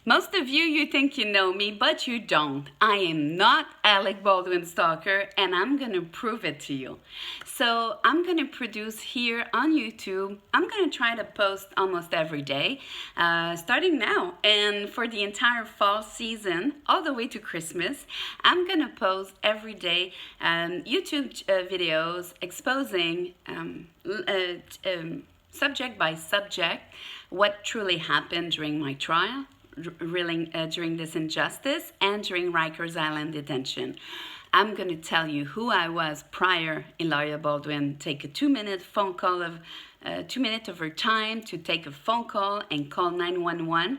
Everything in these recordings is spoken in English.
Most of you think you know me, but you don't. I am not Alec Baldwin stalker, and I'm gonna prove it to you. So I'm gonna produce here on YouTube. I'm gonna try to post almost every day, starting now, and for the entire fall season, all the way to Christmas. I'm gonna post every day YouTube videos exposing subject by subject what truly happened during my trial, during this injustice, and during Rikers Island detention. I'm going to tell you who I was prior in Lara Baldwin. Take a 2-minute phone call of 2 minutes of her time to take a phone call and call 911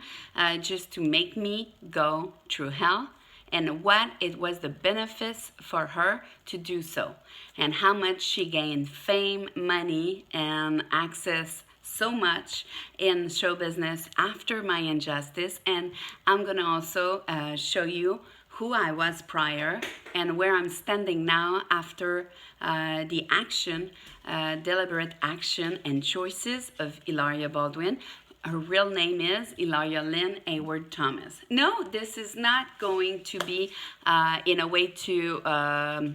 just to make me go through hell, and what it was the benefits for her to do so, and how much she gained fame, money, and access so much in show business after my injustice. And I'm gonna also show you who I was prior and where I'm standing now after the action, deliberate action and choices of Lara Baldwin. Her real name is Lara Lynn Hayward Thomas. No, this is not going to be in a way to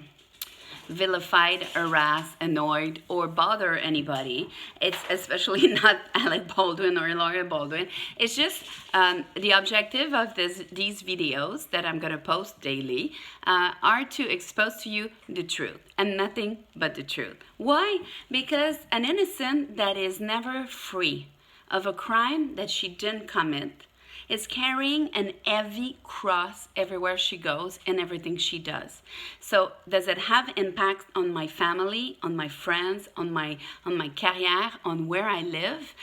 vilified, harass, annoyed, or bother anybody. It's especially not Alec Baldwin or Lara Baldwin. It's just the objective of these videos that I'm going to post daily are to expose to you the truth and nothing but the truth. Why? Because an innocent that is never free of a crime that she didn't commit is carrying an heavy cross everywhere she goes and everything she does. So does it have impact on my family, on my friends, on my career, on where I live?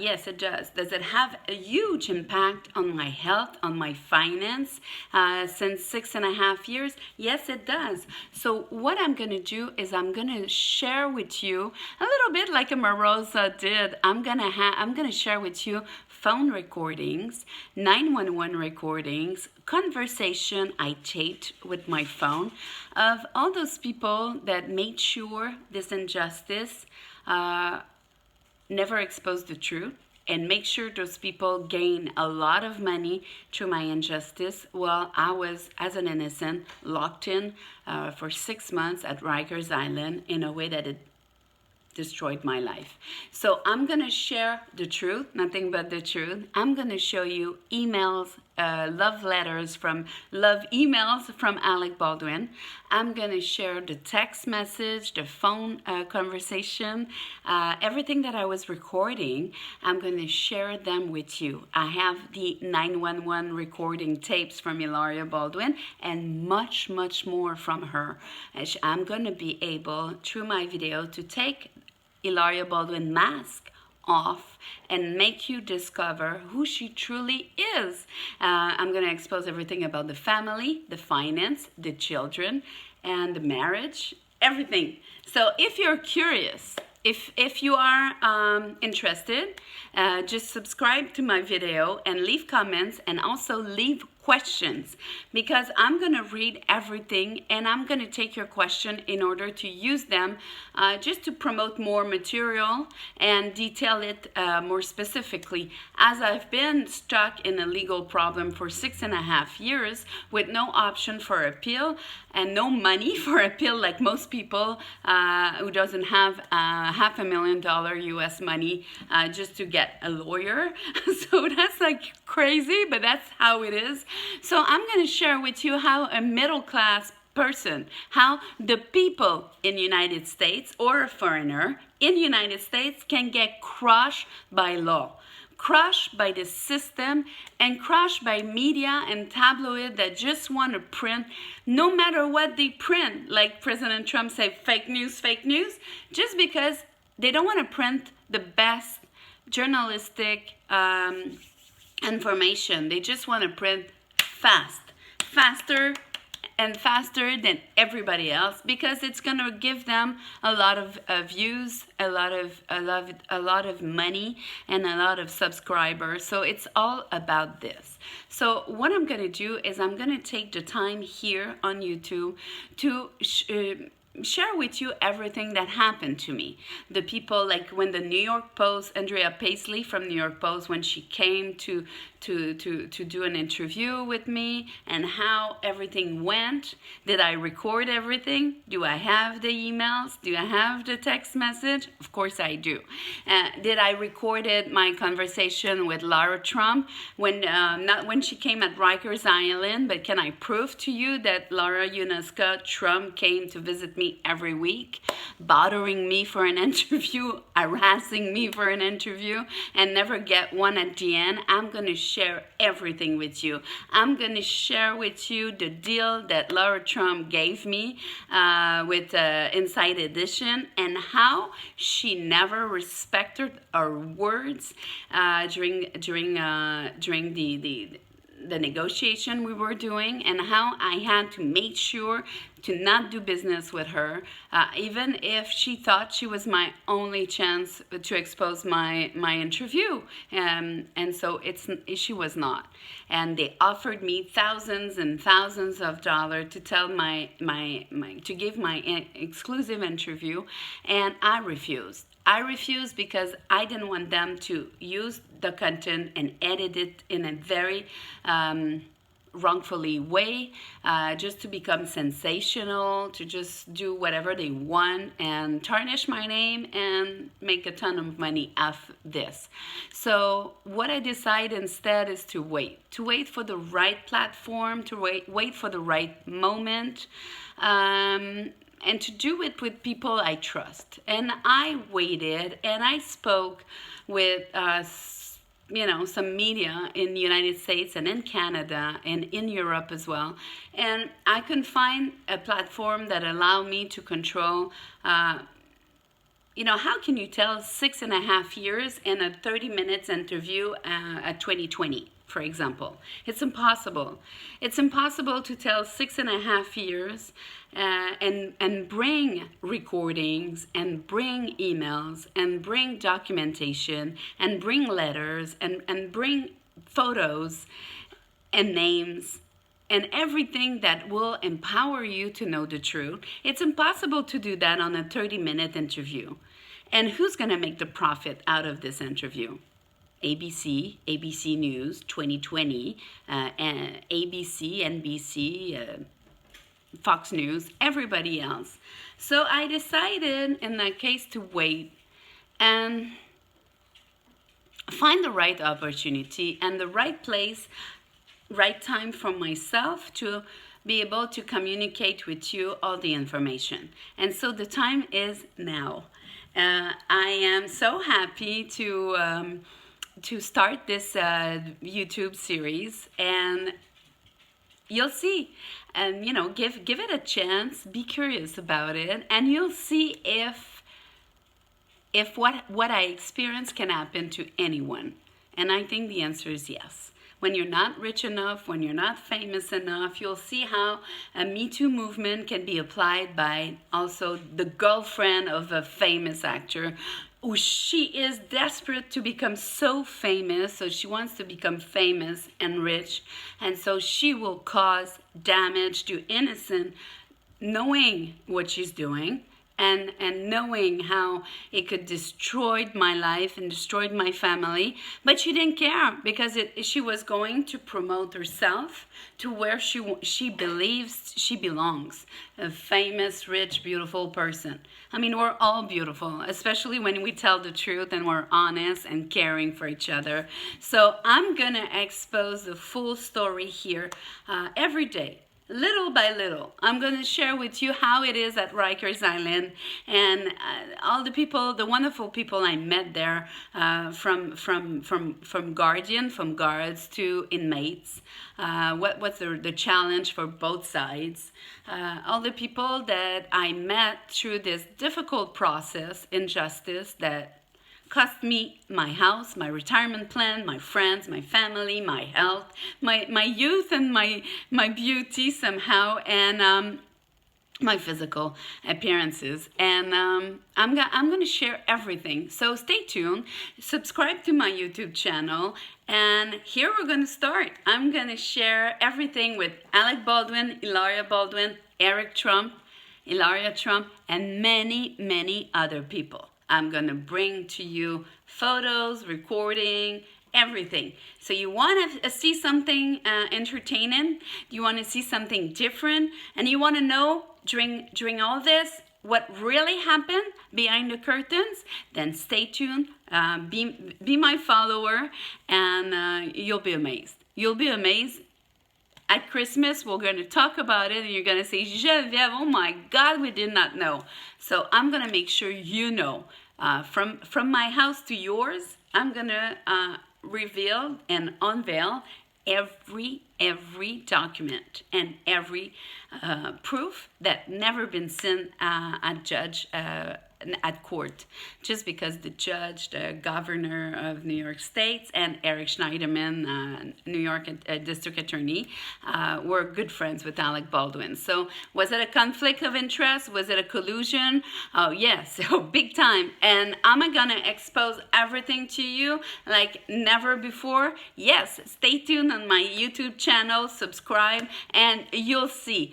Yes, it does. Does it have a huge impact on my health, on my finance since 6.5 years? Yes, it does. So what I'm going to do is I'm going to share with you a little bit like Amarosa did. I'm going to share with you phone recordings, 911 recordings, conversation I taped with my phone of all those people that made sure this injustice never exposed the truth, and make sure those people gain a lot of money through my injustice while I was, as an innocent, locked in for 6 months at Rikers Island in a way that it destroyed my life. So I'm gonna share the truth, nothing but the truth. I'm gonna show you emails, love emails from Alec Baldwin. I'm gonna share the text message, the phone conversation, everything that I was recording. I'm gonna share them with you. I have the 911 recording tapes from Lara Baldwin and much more from her. I'm gonna be able, through my video, to take Lara Baldwin mask off and make you discover who she truly is. I'm going to expose everything about the family, the finance, the children, and the marriage, everything. So if you're curious, if you are interested, just subscribe to my video and leave comments, and also leave questions, because I'm going to read everything and I'm going to take your question in order to use them just to promote more material and detail it more specifically, as I've been stuck in a legal problem for 6.5 years with no option for appeal and no money for appeal, like most people who doesn't have $500,000 US money just to get a lawyer. So that's like crazy, but that's how it is. So I'm going to share with you how a middle class person, how the people in the United States or a foreigner in the United States can get crushed by law, crushed by the system, and crushed by media and tabloid that just want to print no matter what they print. Like President Trump said, fake news, just because they don't want to print the best journalistic information. They just want to print faster than everybody else, because it's going to give them a lot of views, a lot of money, and a lot of subscribers. So it's all about this. So what I'm going to do is I'm going to take the time here on YouTube to share with you everything that happened to me. The people, like when the New York Post, Andrea Paisley from New York Post, when she came to do an interview with me, and how everything went. Did I record everything? Do I have the emails? Do I have the text message? Of course I do. Did I recorded my conversation with Lara Trump when not when she came at Rikers Island, but can I prove to you that Lara Yunaska Trump came to visit me every week, bothering me for an interview, harassing me for an interview, and never get one at the end? I'm going to share everything with you. I'm going to share with you the deal that Lara Trump gave me with Inside Edition, and how she never respected our words during the negotiation we were doing, and how I had to make sure to not do business with her, even if she thought she was my only chance to expose my interview. And so she was not. And they offered me thousands and thousands of dollars to tell to give my exclusive interview, and I refused. I refused because I didn't want them to use the content and edit it in a very wrongfully way, just to become sensational, to just do whatever they want and tarnish my name and make a ton of money off this. So what I decide instead is to wait for the right platform, to wait for the right moment, and to do it with people I trust. And I waited, and I spoke with some media in the United States and in Canada and in Europe as well. And I couldn't find a platform that allowed me to control, how can you tell 6.5 years in a 30 minutes interview at 2020? For example, it's impossible. It's impossible to tell 6.5 years and bring recordings and bring emails and bring documentation and bring letters and bring photos and names and everything that will empower you to know the truth. It's impossible to do that on a 30-minute interview. And who's going to make the profit out of this interview? ABC News 2020, ABC, NBC, Fox News, everybody else. So I decided in that case to wait and find the right opportunity and the right place, right time for myself to be able to communicate with you all the information. And so the time is now. I am so happy to start this YouTube series, and you'll see, and give it a chance, be curious about it, and you'll see if what I experience can happen to anyone. And I think the answer is yes. When you're not rich enough, when you're not famous enough, you'll see how a Me Too movement can be applied by also the girlfriend of a famous actor, who she is desperate to become so famous, so she wants to become famous and rich, and so she will cause damage to innocent, knowing what she's doing, and knowing how it could destroy my life and destroy my family. But she didn't care, because she was going to promote herself to where she believes she belongs, a famous, rich, beautiful person. I mean, we're all beautiful, especially when we tell the truth and we're honest and caring for each other. So I'm gonna expose the full story here every day. Little by little, I'm going to share with you how it is at Rikers Island, and all the people, the wonderful people I met there, from guards to inmates. What's the challenge for both sides? All the people that I met through this difficult process, injustice that cost me my house, my retirement plan, my friends, my family, my health, my youth, and my beauty somehow, and my physical appearances. And I'm going to share everything. So stay tuned, subscribe to my YouTube channel, and here we're going to start. I'm going to share everything with Alec Baldwin, Lara Baldwin, Eric Trump, Lara Trump, and many, many other people. I'm going to bring to you photos, recording, everything. So you want to see something entertaining, you want to see something different, and you want to know during all this what really happened behind the curtains, then stay tuned, be my follower, and you'll be amazed. You'll be amazed. At Christmas, we're going to talk about it, and you're going to say, Geneviève, oh my God, we did not know. So I'm going to make sure you know. From my house to yours, I'm going to reveal and unveil every document and every proof that never been seen at judge at court, just because the judge, the governor of New York State, and Eric Schneiderman, New York district attorney, were good friends with Alec Baldwin. So was it a conflict of interest? Was it a collusion? Oh yes, so big time. And am I gonna expose everything to you like never before? Yes, stay tuned on my YouTube channel, subscribe, and you'll see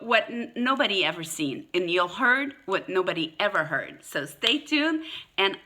what nobody ever seen, and you'll heard what nobody ever heard. So stay tuned, and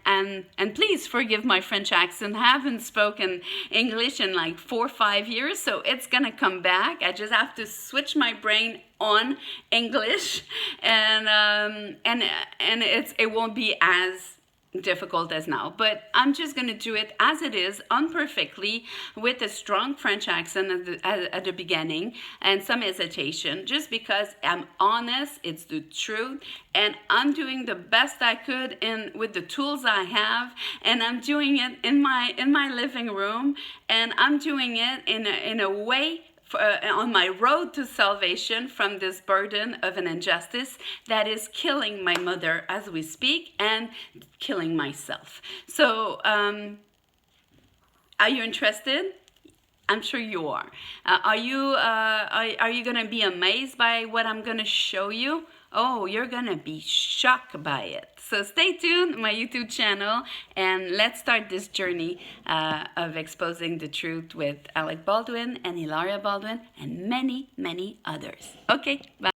please forgive my French accent. I haven't spoken English in like 4 or 5 years, so it's gonna come back. I just have to switch my brain on English, and it won't be as difficult as now, but I'm just going to do it as it is, imperfectly, with a strong French accent at the beginning and some hesitation, just because I'm honest, it's the truth, and I'm doing the best I could with the tools I have, and I'm doing it in my living room, and I'm doing it in a way on my road to salvation from this burden of an injustice that is killing my mother as we speak and killing myself. So, are you interested? I'm sure you are. Are you gonna be amazed by what I'm gonna show you? Oh, you're gonna be shocked by it. So stay tuned, my YouTube channel, and let's start this journey of exposing the truth with Alec Baldwin and Lara Baldwin and many, many others. Okay, bye.